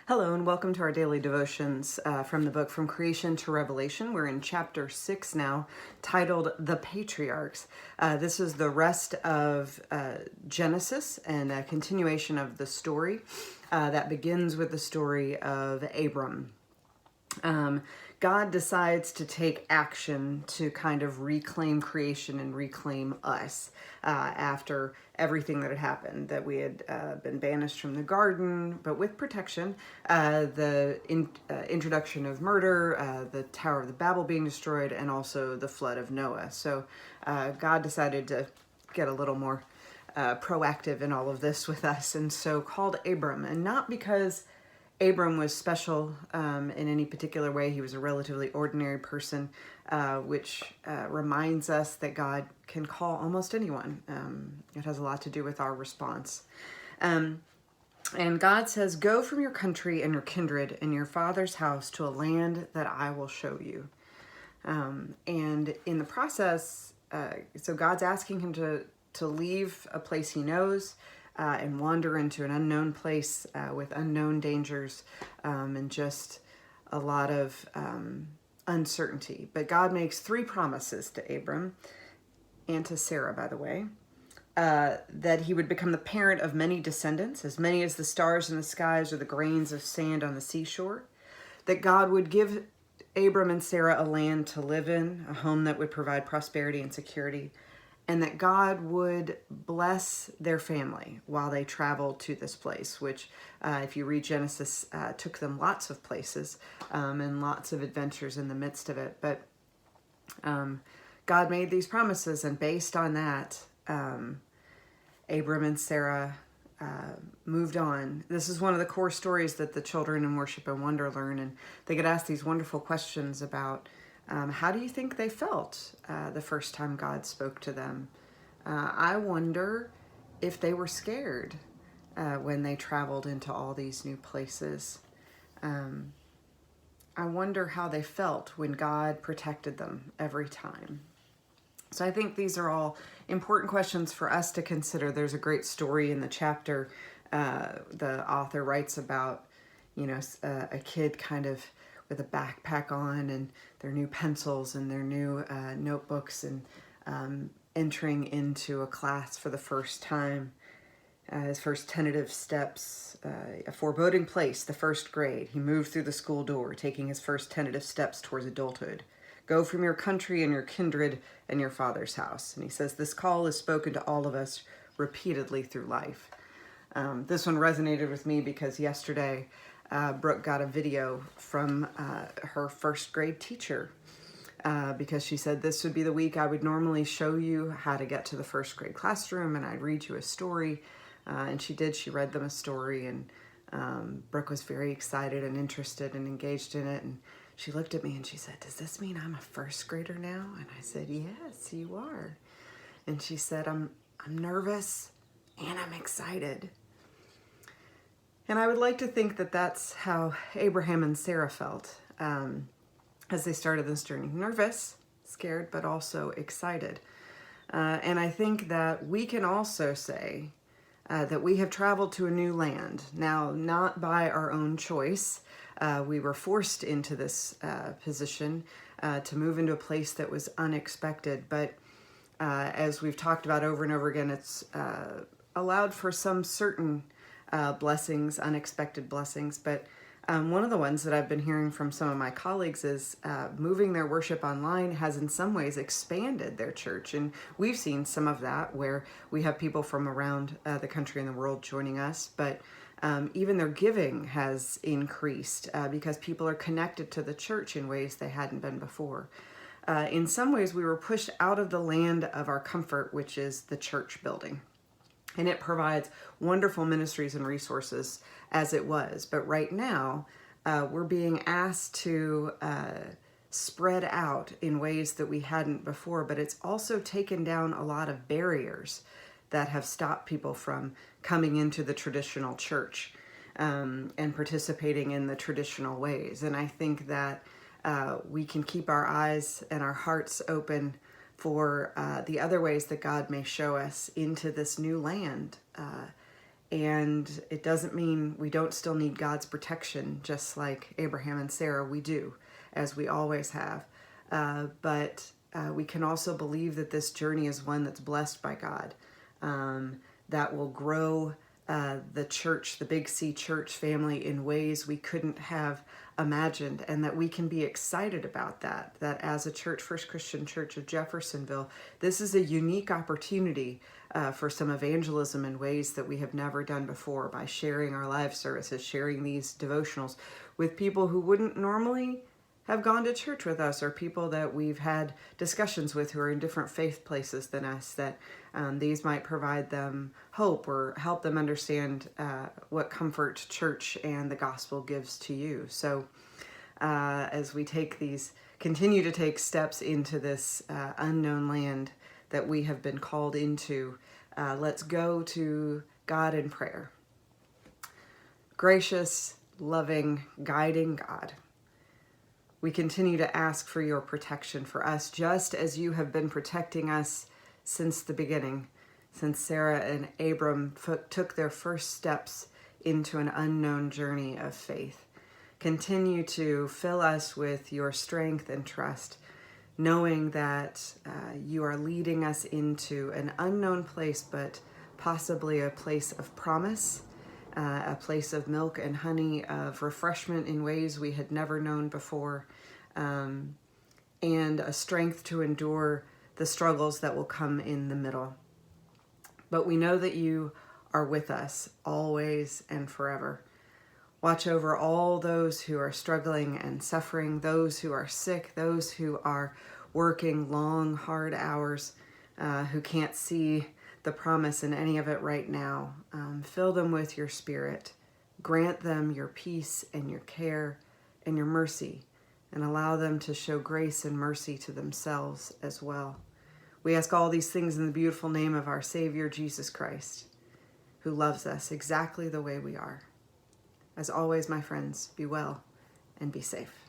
Hello and welcome to our daily devotions from the book From Creation to Revelation. We're in chapter 6 now, titled The Patriarchs. This is the rest of Genesis and a continuation of the story that begins with the story of Abram. God decides to take action to kind of reclaim creation and reclaim us after everything that had happened, that we had been banished from the garden, but with protection, the introduction of murder, the Tower of the Babel being destroyed, and also the flood of Noah. So God decided to get a little more proactive in all of this with us, and so called Abram, and not because Abram was special in any particular way. He was a relatively ordinary person, which reminds us that God can call almost anyone. It has a lot to do with our response. And God says, "Go from your country and your kindred and your father's house to a land that I will show you." And in the process, so God's asking him to leave a place he knows, and wander into an unknown place with unknown dangers and just a lot of uncertainty. But God makes three promises to Abram and to Sarah, by the way, that he would become the parent of many descendants, as many as the stars in the skies or the grains of sand on the seashore, that God would give Abram and Sarah a land to live in, a home that would provide prosperity and security, and that God would bless their family while they traveled to this place, which, if you read Genesis, took them lots of places and lots of adventures in the midst of it. But God made these promises, and based on that, Abram and Sarah moved on. This is one of the core stories that the children in Worship and Wonder learn, and they get asked these wonderful questions about how do you think they felt the first time God spoke to them? I wonder if they were scared when they traveled into all these new places. I wonder how they felt when God protected them every time. So I think these are all important questions for us to consider. There's a great story in the chapter. The author writes about, a kid kind of with a backpack on and their new pencils and their new notebooks and entering into a class for the first time. His first tentative steps, a foreboding place, the first grade. He moved through the school door, taking his first tentative steps towards adulthood. Go from your country and your kindred and your father's house. And he says, this call is spoken to all of us repeatedly through life. This one resonated with me because yesterday Brooke got a video from her first grade teacher because she said this would be the week I would normally show you how to get to the first grade classroom, and I'd read you a story. And she did. She read them a story, and Brooke was very excited and interested and engaged in it. And she looked at me and she said, "Does this mean I'm a first grader now?" And I said, "Yes, you are." And she said, I'm nervous and I'm excited." And I would like to think that that's how Abraham and Sarah felt as they started this journey. Nervous, scared, but also excited. And I think that we can also say that we have traveled to a new land. Now, not by our own choice. We were forced into this position to move into a place that was unexpected. But as we've talked about over and over again, it's allowed for some certain blessings, unexpected blessings. But one of the ones that I've been hearing from some of my colleagues is moving their worship online has in some ways expanded their church. And we've seen some of that where we have people from around the country and the world joining us. But even their giving has increased because people are connected to the church in ways they hadn't been before. In some ways, we were pushed out of the land of our comfort, which is the church building. And it provides wonderful ministries and resources as it was. But right now, we're being asked to spread out in ways that we hadn't before. But it's also taken down a lot of barriers that have stopped people from coming into the traditional church and participating in the traditional ways. And I think that we can keep our eyes and our hearts open for the other ways that God may show us into this new land And it doesn't mean we don't still need God's protection, just like Abraham and Sarah, we do, as we always have. But we can also believe that this journey is one that's blessed by God, that will grow the church, the Big C church family, in ways we couldn't have imagined, and that we can be excited about that as a church, First Christian Church of Jeffersonville, this is a unique opportunity for some evangelism in ways that we have never done before, by sharing our live services, sharing these devotionals with people who wouldn't normally have gone to church with us, or people that we've had discussions with who are in different faith places than us, that these might provide them hope or help them understand what comfort church and the gospel gives to you. So as we continue to take steps into this unknown land that we have been called into, let's go to God in prayer. Gracious, loving, guiding God, we continue to ask for your protection for us, just as you have been protecting us since the beginning, since Sarah and Abram took their first steps into an unknown journey of faith. Continue to fill us with your strength and trust, knowing that you are leading us into an unknown place, but possibly a place of promise, a place of milk and honey, of refreshment in ways we had never known before, and a strength to endure the struggles that will come in the middle. But we know that you are with us always and forever. Watch over all those who are struggling and suffering, those who are sick, those who are working long, hard hours, who can't see the promise in any of it right now. Fill them with your Spirit. Grant them your peace and your care and your mercy, and allow them to show grace and mercy to themselves as well. We ask all these things in the beautiful name of our Savior, Jesus Christ, who loves us exactly the way we are. As always, my friends, be well and be safe.